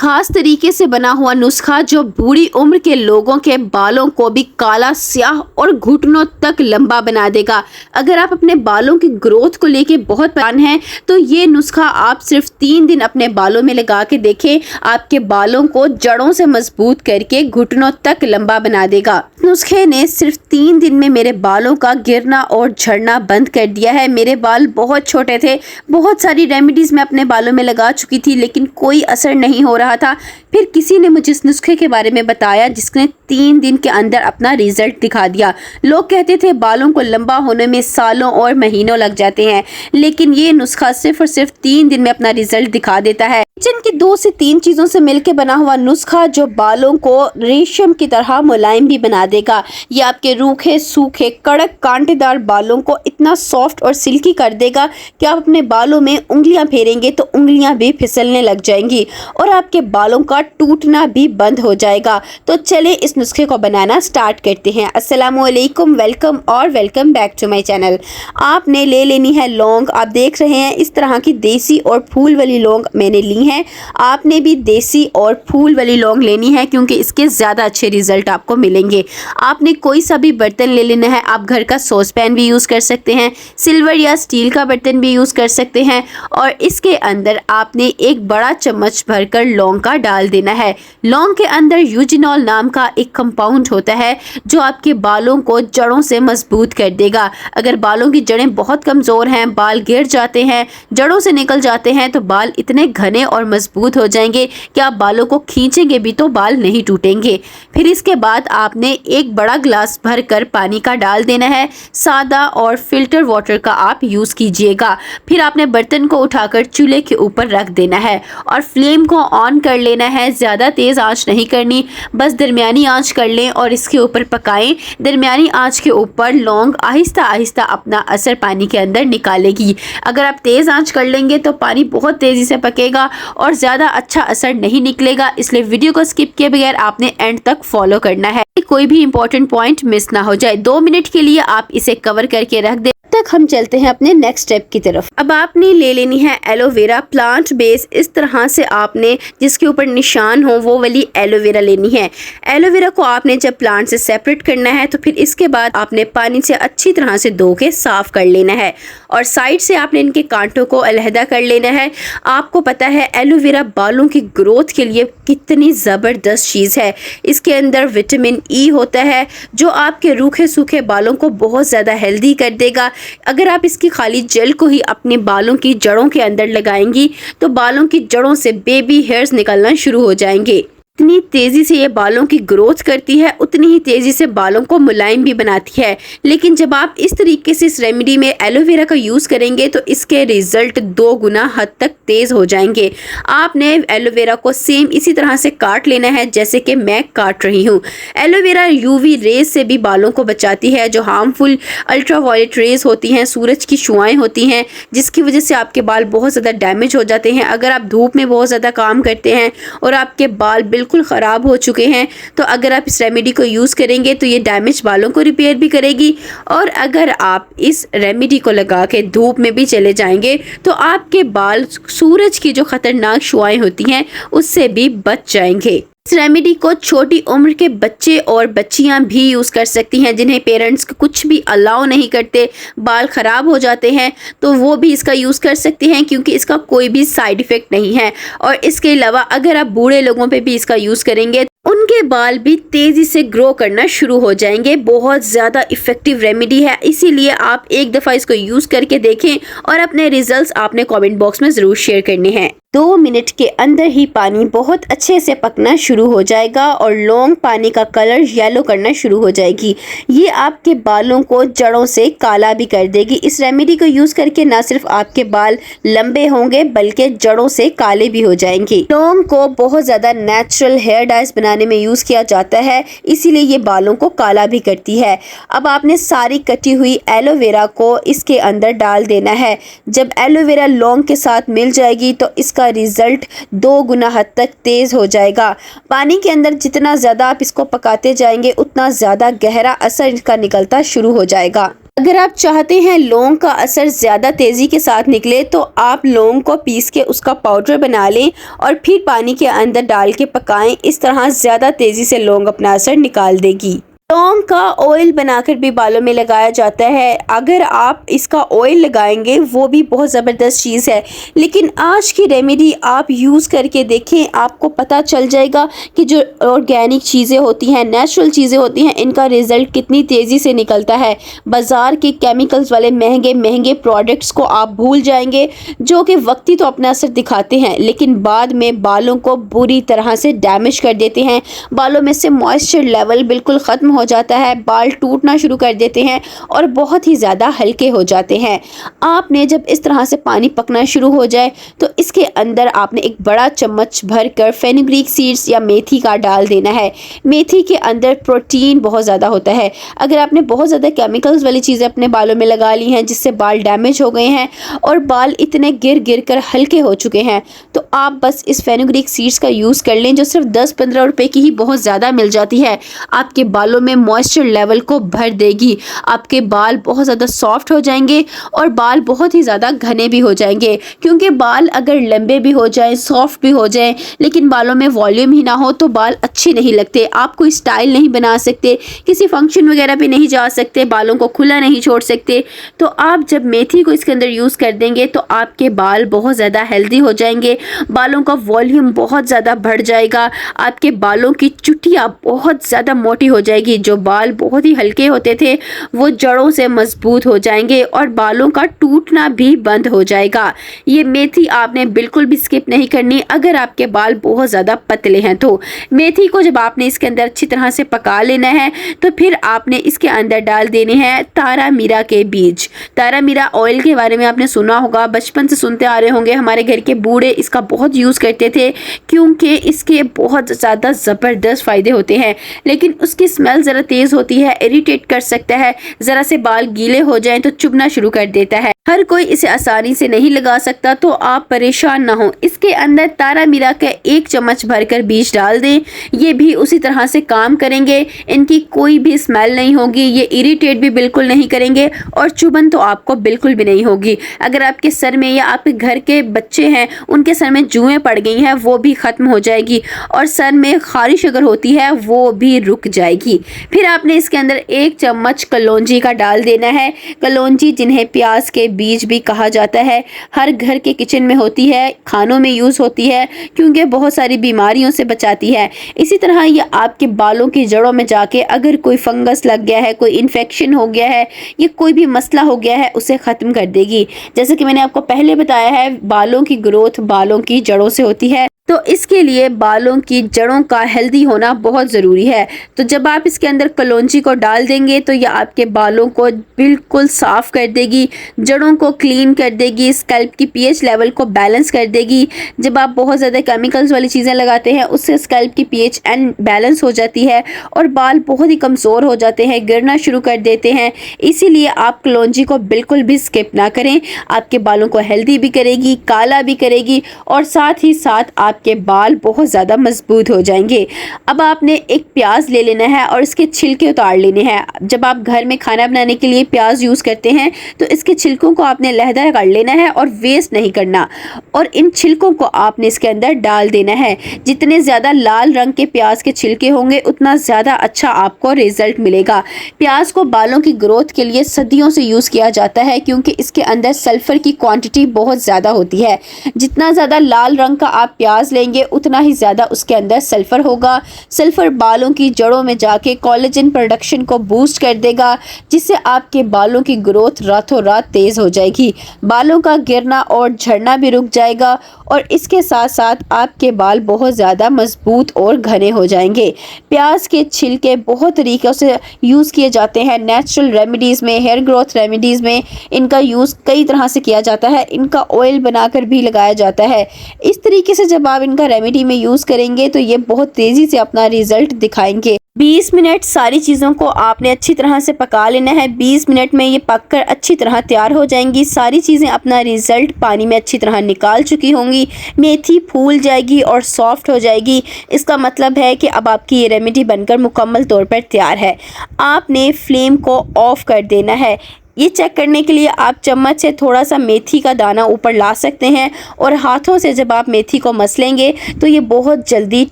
खास तरीके से बना हुआ नुस्खा जो बूढ़ी उम्र के लोगों के बालों को भी काला, स्याह और घुटनों तक लंबा बना देगा। अगर आप अपने बालों की ग्रोथ को लेके बहुत परेशान हैं तो ये नुस्खा आप सिर्फ 3 दिन अपने बालों में लगा के देखें, आपके बालों को जड़ों से मजबूत करके घुटनों तक लंबा बना देगा। नुस्खे ने सिर्फ 3 दिन में मेरे बालों का गिरना और झड़ना बंद कर दिया है। मेरे बाल बहुत छोटे थे, बहुत सारी रेमेडीज मैं अपने बालों में लगा चुकी थी लेकिन कोई असर नहीं हो रहा था। फिर किसी ने मुझे इस नुस्खे के बारे में बताया जिसने 3 दिन के अंदर अपना रिजल्ट दिखा दिया। लोग कहते थे बालों को लंबा होने में सालों और महीनों लग जाते हैं, लेकिन ये नुस्खा सिर्फ और सिर्फ 3 दिन में अपना रिजल्ट दिखा देता है। किचन की 2 से 3 चीजों से मिलकर बना हुआ नुस्खा जो बालों को रेशम की तरह मुलायम भी बना देगा। ये आपके रूखे, सूखे, कड़क, कांटेदार बालों को इतना सॉफ्ट और सिल्की कर देगा कि आप अपने बालों में उंगलियां फेरेंगे तो उंगलियां भी फिसलने लग जाएंगी और आपके बालों का टूटना भी बंद हो जाएगा। तो चले इस नुस्खे को बनाना स्टार्ट करते हैं। अस्सलामुअलैकुम, वेलकम और welcome back to my channel. आपने ले लेनी है लौंग। आप देख रहे हैं इस तरह की देसी और फूल वाली लौंग मैंने ली है। आपने भी देसी और फूल वाली लौंग लेनी है क्योंकि इसके ज़्यादा अच्छे रिजल्ट आपको मिलेंगे। आपने कोई सा भी बर्तन ले लेना है। आप घर का सॉस पैन भी यूज़ कर सकते हैं, सिल्वर या स्टील का बर्तन भी यूज़ कर सकते हैं और इसके अंदर आपने एक बड़ा चम्मच भरकर लौंग का डाल देना है। लौंग के अंदर यूजिनॉल नाम का एक कंपाउंड होता है जो आपके बालों को जड़ों से मजबूत कर देगा। अगर बालों की जड़ें बहुत कमज़ोर हैं, बाल गिर जाते हैं, जड़ों से निकल जाते हैं, तो बाल इतने घने और मजबूत हो जाएंगे कि आप बालों को खींचेंगे भी तो बाल नहीं टूटेंगे। फिर इसके बाद आपने एक बड़ा ग्लास भरकर पानी का डाल देना है। सादा और फिल्टर वाटर का आप यूज़ कीजिएगा। फिर आपने बर्तन को उठाकर चूल्हे के ऊपर रख देना है और फ्लेम को ऑन कर लेना है। ज़्यादा तेज़ आंच नहीं करनी, बस दरमियानी आंच कर लें और इसके ऊपर पकाएं। दरमियानी आंच के ऊपर लौंग आहिस्ता आहिस्ता अपना असर पानी के अंदर निकालेगी। अगर आप तेज़ आंच कर लेंगे तो पानी बहुत तेज़ी से पकेगा और ज़्यादा अच्छा असर नहीं निकलेगा। इसलिए वीडियो को स्किप किए बगैर आपने एंड तक फॉलो करना है, कोई भी इंपॉर्टेंट पॉइंट मिस ना हो जाए। 2 मिनट के लिए आप इसे कवर करके रख दें। तक हम चलते हैं अपने नेक्स्ट स्टेप की तरफ। अब आपने ले लेनी है एलोवेरा, प्लांट बेस। इस तरह से आपने जिसके ऊपर निशान हो वो वाली एलोवेरा लेनी है। एलोवेरा को आपने जब प्लांट से सेपरेट करना है तो फिर इसके बाद आपने पानी से अच्छी तरह से धो के साफ कर लेना है और साइड से आपने इनके कांटों को अलहदा कर लेना है। आपको पता है एलोवेरा बालों की ग्रोथ के लिए कितनी ज़बरदस्त चीज़ है। इसके अंदर विटामिन ई होता है जो आपके रूखे सूखे बालों को बहुत ज़्यादा हेल्दी कर देगा। अगर आप इसकी खाली जेल को ही अपने बालों की जड़ों के अंदर लगाएंगी तो बालों की जड़ों से बेबी हेयर्स निकलना शुरू हो जाएंगे। इतनी तेज़ी से ये बालों की ग्रोथ करती है, उतनी ही तेज़ी से बालों को मुलायम भी बनाती है। लेकिन जब आप इस तरीके से इस रेमेडी में एलोवेरा का यूज़ करेंगे तो इसके रिज़ल्ट 2 गुना हद तक तेज़ हो जाएंगे। आपने एलोवेरा को सेम इसी तरह से काट लेना है जैसे कि मैं काट रही हूँ। एलोवेरा यूवी रेज से भी बालों को बचाती है, जो हार्मफुल अल्ट्रावायलेट रेज होती हैं, सूरज की शुआएँ होती हैं, जिसकी वजह से आपके बाल बहुत ज़्यादा डैमेज हो जाते हैं। अगर आप धूप में बहुत ज़्यादा काम करते हैं और आपके बाल बिल्कुल ख़राब हो चुके हैं तो अगर आप इस रेमेडी को यूज़ करेंगे तो ये डैमेज बालों को रिपेयर भी करेगी। और अगर आप इस रेमेडी को लगा के धूप में भी चले जाएंगे तो आपके बाल सूरज की जो ख़तरनाक शुआएं होती हैं उससे भी बच जाएंगे। इस रेमेडी को छोटी उम्र के बच्चे और बच्चियां भी यूज़ कर सकती हैं जिन्हें पेरेंट्स कुछ भी अलाउ नहीं करते, बाल ख़राब हो जाते हैं, तो वो भी इसका यूज़ कर सकती हैं क्योंकि इसका कोई भी साइड इफ़ेक्ट नहीं है। और इसके अलावा अगर आप बूढ़े लोगों पे भी इसका यूज़ करेंगे उनके बाल भी तेज़ी से ग्रो करना शुरू हो जाएंगे। बहुत ज़्यादा इफ़ेक्टिव रेमेडी है, इसीलिए आप एक दफ़ा इसको यूज़ करके देखें और अपने रिजल्ट्स आपने कमेंट बॉक्स में ज़रूर शेयर करने हैं। 2 मिनट के अंदर ही पानी बहुत अच्छे से पकना शुरू हो जाएगा और लौंग पानी का कलर येलो करना शुरू हो जाएगी। ये आपके बालों को जड़ों से काला भी कर देगी। इस रेमेडी को यूज़ करके ना सिर्फ आपके बाल लंबे होंगे बल्कि जड़ों से काले भी हो जाएंगे। लौंग को बहुत ज़्यादा नेचुरल हेयर डाइज बनाने में यूज़ किया जाता है, इसीलिए ये बालों को काला भी करती है। अब आपने सारी कटी हुई एलोवेरा को इसके अंदर डाल देना है। जब एलोवेरा लौंग के साथ मिल जाएगी तो इसका रिजल्ट 2 गुना हद तक तेज़ हो जाएगा। पानी के अंदर जितना ज़्यादा आप इसको पकाते जाएंगे उतना ज़्यादा गहरा असर इसका निकलता शुरू हो जाएगा। अगर आप चाहते हैं लौंग का असर ज़्यादा तेज़ी के साथ निकले तो आप लौंग को पीस के उसका पाउडर बना लें और फिर पानी के अंदर डाल के पकाएं। इस तरह ज़्यादा तेज़ी से लौंग अपना असर निकाल देगी। लौंग का ऑयल बनाकर भी बालों में लगाया जाता है। अगर आप इसका ऑयल लगाएंगे वो भी बहुत ज़बरदस्त चीज़ है, लेकिन आज की रेमेडी आप यूज़ करके देखें, आपको पता चल जाएगा कि जो ऑर्गेनिक चीज़ें होती हैं, नेचुरल चीज़ें होती हैं, इनका रिज़ल्ट कितनी तेज़ी से निकलता है। बाज़ार के केमिकल्स वाले महंगे महंगे प्रोडक्ट्स को आप भूल जाएंगे, जो कि वक्ती तो अपना असर दिखाते हैं लेकिन बाद में बालों को बुरी तरह से डैमेज कर देते हैं। बालों में से मॉइस्चर लेवल बिल्कुल ख़त्म हो जाता है, बाल टूटना शुरू कर देते हैं और बहुत ही ज़्यादा हल्के हो जाते हैं। आपने जब इस तरह से पानी पकना शुरू हो जाए तो इसके अंदर आपने एक बड़ा चम्मच भरकर फेनुग्रीक सीड्स या मेथी का डाल देना है। मेथी के अंदर प्रोटीन बहुत ज़्यादा होता है। अगर आपने बहुत ज़्यादा केमिकल्स वाली चीज़ें अपने बालों में लगा ली हैं जिससे बाल डैमेज हो गए हैं और बाल इतने गिर गिर कर हल्के हो चुके हैं, तो आप बस इस फेनुग्रीक सीड्स का यूज़ कर लें, जो सिर्फ 10-15 रुपए की ही बहुत ज़्यादा मिल जाती है। आपके बालों में मॉइस्चर लेवल को भर देगी। आपके बाल बहुत ज़्यादा सॉफ्ट हो जाएंगे और बाल बहुत ही ज़्यादा घने भी हो जाएंगे, क्योंकि बाल अगर लंबे भी हो जाएं, सॉफ्ट भी हो जाएं, लेकिन बालों में वॉल्यूम ही ना हो तो बाल अच्छे नहीं लगते। आप कोई स्टाइल नहीं बना सकते, किसी फंक्शन वगैरह पे नहीं जा सकते, बालों को खुला नहीं छोड़ सकते। तो आप जब मेथी को इसके अंदर यूज़ कर देंगे तो आपके बाल बहुत ज़्यादा हेल्दी हो जाएंगे, बालों का वॉल्यूम बहुत ज़्यादा बढ़ जाएगा, आपके बालों की चुटिया बहुत ज़्यादा मोटी हो जाएगी। जो बाल बहुत ही हल्के होते थे वो जड़ों से मजबूत हो जाएंगे और बालों का टूटना भी बंद हो जाएगा। ये मेथी आपने बिल्कुल भी स्किप नहीं करनी अगर आपके बाल बहुत ज़्यादा पतले हैं। तो मेथी को जब आपने इसके अंदर अच्छी तरह से पका लेना है तो फिर आपने इसके अंदर डाल देने हैं तारा मीरा के बीज। तारा मीरा ऑयल के बारे में आपने सुना होगा, बचपन से सुनते आ रहे होंगे। हमारे घर के बूढ़े इसका बहुत यूज़ करते थे क्योंकि इसके बहुत ज़्यादा ज़बरदस्त फ़ायदे होते हैं, लेकिन उसकी स्मेल ज़रा तेज़ होती है, इरिटेट कर सकता है। ज़रा से बाल गीले हो जाएं तो चुभना शुरू कर देता है। हर कोई इसे आसानी से नहीं लगा सकता, तो आप परेशान ना हो। इसके अंदर तारा मीरा का 1 चम्मच भरकर बीज डाल दें। ये भी उसी तरह से काम करेंगे, इनकी कोई भी स्मेल नहीं होगी, ये इरिटेट भी बिल्कुल नहीं करेंगे और चुभन तो आपको बिल्कुल भी नहीं होगी। अगर आपके सर में या आपके घर के बच्चे हैं उनके सर में जुएं पड़ गई हैं वो भी ख़त्म हो जाएगी और सर में खारिश अगर होती है वो भी रुक जाएगी। फिर आपने इसके अंदर 1 चम्मच कलौंजी का डाल देना है। कलौंजी जिन्हें प्याज के बीज भी कहा जाता है, हर घर के किचन में होती है, खानों में यूज़ होती है क्योंकि बहुत सारी बीमारियों से बचाती है। इसी तरह ये आपके बालों की जड़ों में जाके अगर कोई फंगस लग गया है, कोई इन्फेक्शन हो गया है या कोई भी मसला हो गया है उसे ख़त्म कर देगी। जैसे कि मैंने आपको पहले बताया है, बालों की ग्रोथ बालों की जड़ों से होती है, तो इसके लिए बालों की जड़ों का हेल्दी होना बहुत ज़रूरी है। तो जब आप इसके अंदर कलौंजी को डाल देंगे तो ये आपके बालों को बिल्कुल साफ़ कर देगी, जड़ों को क्लीन कर देगी, स्कैल्प की पीएच लेवल को बैलेंस कर देगी। जब आप बहुत ज़्यादा केमिकल्स वाली चीज़ें लगाते हैं उससे स्कैल्प की पीएच बैलेंस हो जाती है और बाल बहुत ही कमज़ोर हो जाते हैं, गिरना शुरू कर देते हैं। इसीलिए आप कलौंजी को बिल्कुल भी स्किप ना करें। आपके बालों को हेल्दी भी करेगी, काला भी करेगी और साथ ही साथ आपके बाल बहुत ज़्यादा मजबूत हो जाएंगे। अब आपने एक प्याज ले लेना है और इसके छिलके उतार लेने हैं। जब आप घर में खाना बनाने के लिए प्याज यूज़ करते हैं तो इसके छिलकों को आपने लहदा कर लेना है और वेस्ट नहीं करना, और इन छिलकों को आपने इसके अंदर डाल देना है। जितने ज़्यादा लाल रंग के प्याज के छिलके होंगे उतना ज़्यादा अच्छा आपको रिजल्ट मिलेगा। प्याज को बालों की ग्रोथ के लिए सदियों से यूज़ किया जाता है क्योंकि इसके अंदर सल्फ़र की क्वांटिटी बहुत ज़्यादा होती है। जितना ज़्यादा लाल रंग का आप प्याज लेंगे उतना ही ज़्यादा उसके अंदर सल्फ़र होगा। सल्फ़र बालों की जड़ों में जाके कोलेजन प्रोडक्शन को बूस्ट कर देगा, जिससे आपके बालों की ग्रोथ रातों रात तेज़ हो जाएगी। बालों का गिरना और झड़ना भी रुक जाएगा और इसके साथ साथ आपके बाल बहुत ज़्यादा मजबूत और घने हो जाएंगे। प्याज के छिलके बहुत तरीक़ों से यूज़ किए जाते हैं। नेचुरल रेमेडीज़ में, हेयर ग्रोथ रेमेडीज़ में इनका यूज़ कई तरह से किया जाता है। इनका ऑयल बनाकर भी लगाया जाता है। इस तरीके से जब आप इनका रेमेडी में यूज़ करेंगे तो ये बहुत तेज़ी से अपना रिज़ल्ट दिखाएंगे। 20 मिनट सारी चीज़ों को आपने अच्छी तरह से पका लेना है। 20 मिनट में ये पककर अच्छी तरह तैयार हो जाएंगी। सारी चीज़ें अपना रिज़ल्ट पानी में अच्छी तरह निकाल चुकी होंगी। मेथी फूल जाएगी और सॉफ्ट हो जाएगी। इसका मतलब है कि अब आपकी ये रेमेडी बनकर मुकम्मल तौर पर तैयार है। आपने फ्लेम को ऑफ़ कर देना है। ये चेक करने के लिए आप चम्मच से थोड़ा सा मेथी का दाना ऊपर ला सकते हैं और हाथों से जब आप मेथी को मसलेंगे तो ये बहुत जल्दी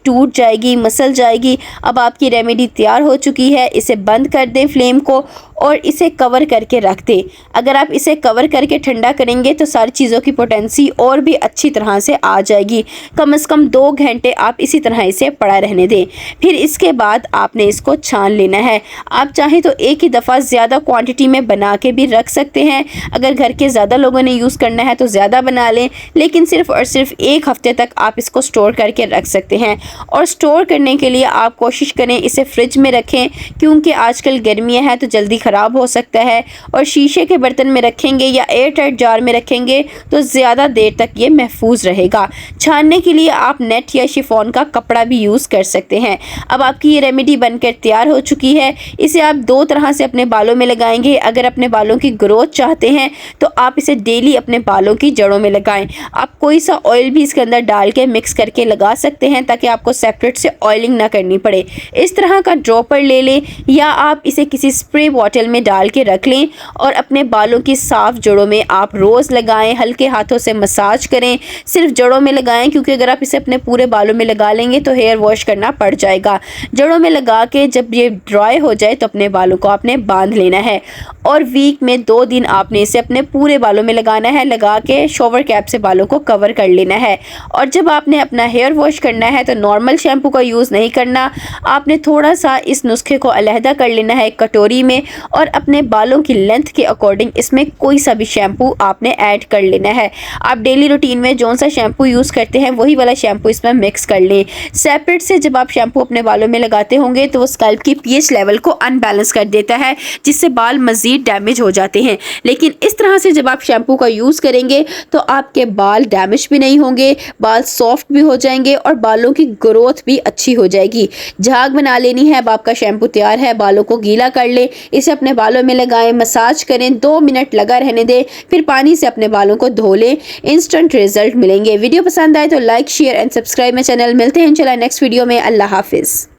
टूट जाएगी, मसल जाएगी। अब आपकी रेमेडी तैयार हो चुकी है। इसे बंद कर दें फ्लेम को और इसे कवर करके रख दें। अगर आप इसे कवर करके ठंडा करेंगे तो सारी चीज़ों की पोटेंसी और भी अच्छी तरह से आ जाएगी। कम से कम 2 घंटे आप इसी तरह इसे पड़ा रहने दें। फिर इसके बाद आपने इसको छान लेना है। आप चाहें तो एक ही दफ़ा ज़्यादा क्वांटिटी में बना के भी रख सकते हैं। अगर घर के ज़्यादा लोगों ने यूज़ करना है तो ज़्यादा बना लें, लेकिन सिर्फ़ और सिर्फ 1 हफ़्ते तक आप इसको स्टोर करके रख सकते हैं। और स्टोर करने के लिए आप कोशिश करें इसे फ्रिज में रखें, क्योंकि आजकल गर्मियाँ हैं तो जल्दी ख़राब हो सकता है। और शीशे के बर्तन में रखेंगे या एयर टाइट जार में रखेंगे तो ज़्यादा देर तक ये महफूज रहेगा। छानने के लिए आप नेट या शिफॉन का कपड़ा भी यूज़ कर सकते हैं। अब आपकी ये रेमेडी बनकर तैयार हो चुकी है। इसे आप 2 तरह से अपने बालों में लगाएंगे। अगर अपने बालों की ग्रोथ चाहते हैं तो आप इसे डेली अपने बालों की जड़ों में लगाएं। आप कोई सा ऑयल भी इसके अंदर डाल के मिक्स करके लगा सकते हैं ताकि आपको सेपरेट से ऑयलिंग ना करनी पड़े। इस तरह का ड्रॉपर ले लें या आप इसे किसी स्प्रे बॉटल में डाल के रख लें और अपने बालों की साफ जड़ों में आप रोज़ लगाएं। हल्के हाथों से मसाज करें, सिर्फ जड़ों में लगाएं, क्योंकि अगर आप इसे अपने पूरे बालों में लगा लेंगे तो हेयर वॉश करना पड़ जाएगा। जड़ों में लगा के जब ये ड्राई हो जाए तो अपने बालों को आपने बांध लेना है और वीक में 2 दिन आपने इसे अपने पूरे बालों में लगाना है। लगा के शॉवर कैप से बालों को कवर कर लेना है। और जब आपने अपना हेयर वॉश करना है तो नॉर्मल शैम्पू का यूज़ नहीं करना। आपने थोड़ा सा इस नुस्खे को अलहदा कर लेना है एक कटोरी में और अपने बालों की लेंथ के अकॉर्डिंग इसमें कोई सा भी शैम्पू आपने ऐड कर लेना है। आप डेली रूटीन में जौन सा शैम्पू यूज़ करते हैं वही वाला शैम्पू इसमें मिक्स कर लें। सेपरेट से जब आप शैम्पू अपने बालों में लगाते होंगे तो वो स्कैल्प की पीएच लेवल को अनबैलेंस कर देता है, जिससे बाल मज़ीद डैमेज हो जाते हैं। लेकिन इस तरह से जब आप शैम्पू का यूज़ करेंगे तो आपके बाल डैमेज भी नहीं होंगे, बाल सॉफ्ट भी हो जाएंगे और बालों की ग्रोथ भी अच्छी हो जाएगी। झाग बना लेनी है। अब आपका शैम्पू तैयार है। बालों को गीला कर ले, इसे अपने बालों में लगाएं, मसाज करें, 2 मिनट लगा रहने दें, फिर पानी से अपने बालों को धो लें। इंस्टेंट रिजल्ट मिलेंगे। वीडियो पसंद आए तो like, share and subscribe my channel. मिलते हैं इंशाल्लाह नेक्स्ट वीडियो में। अल्लाह हाफिज़।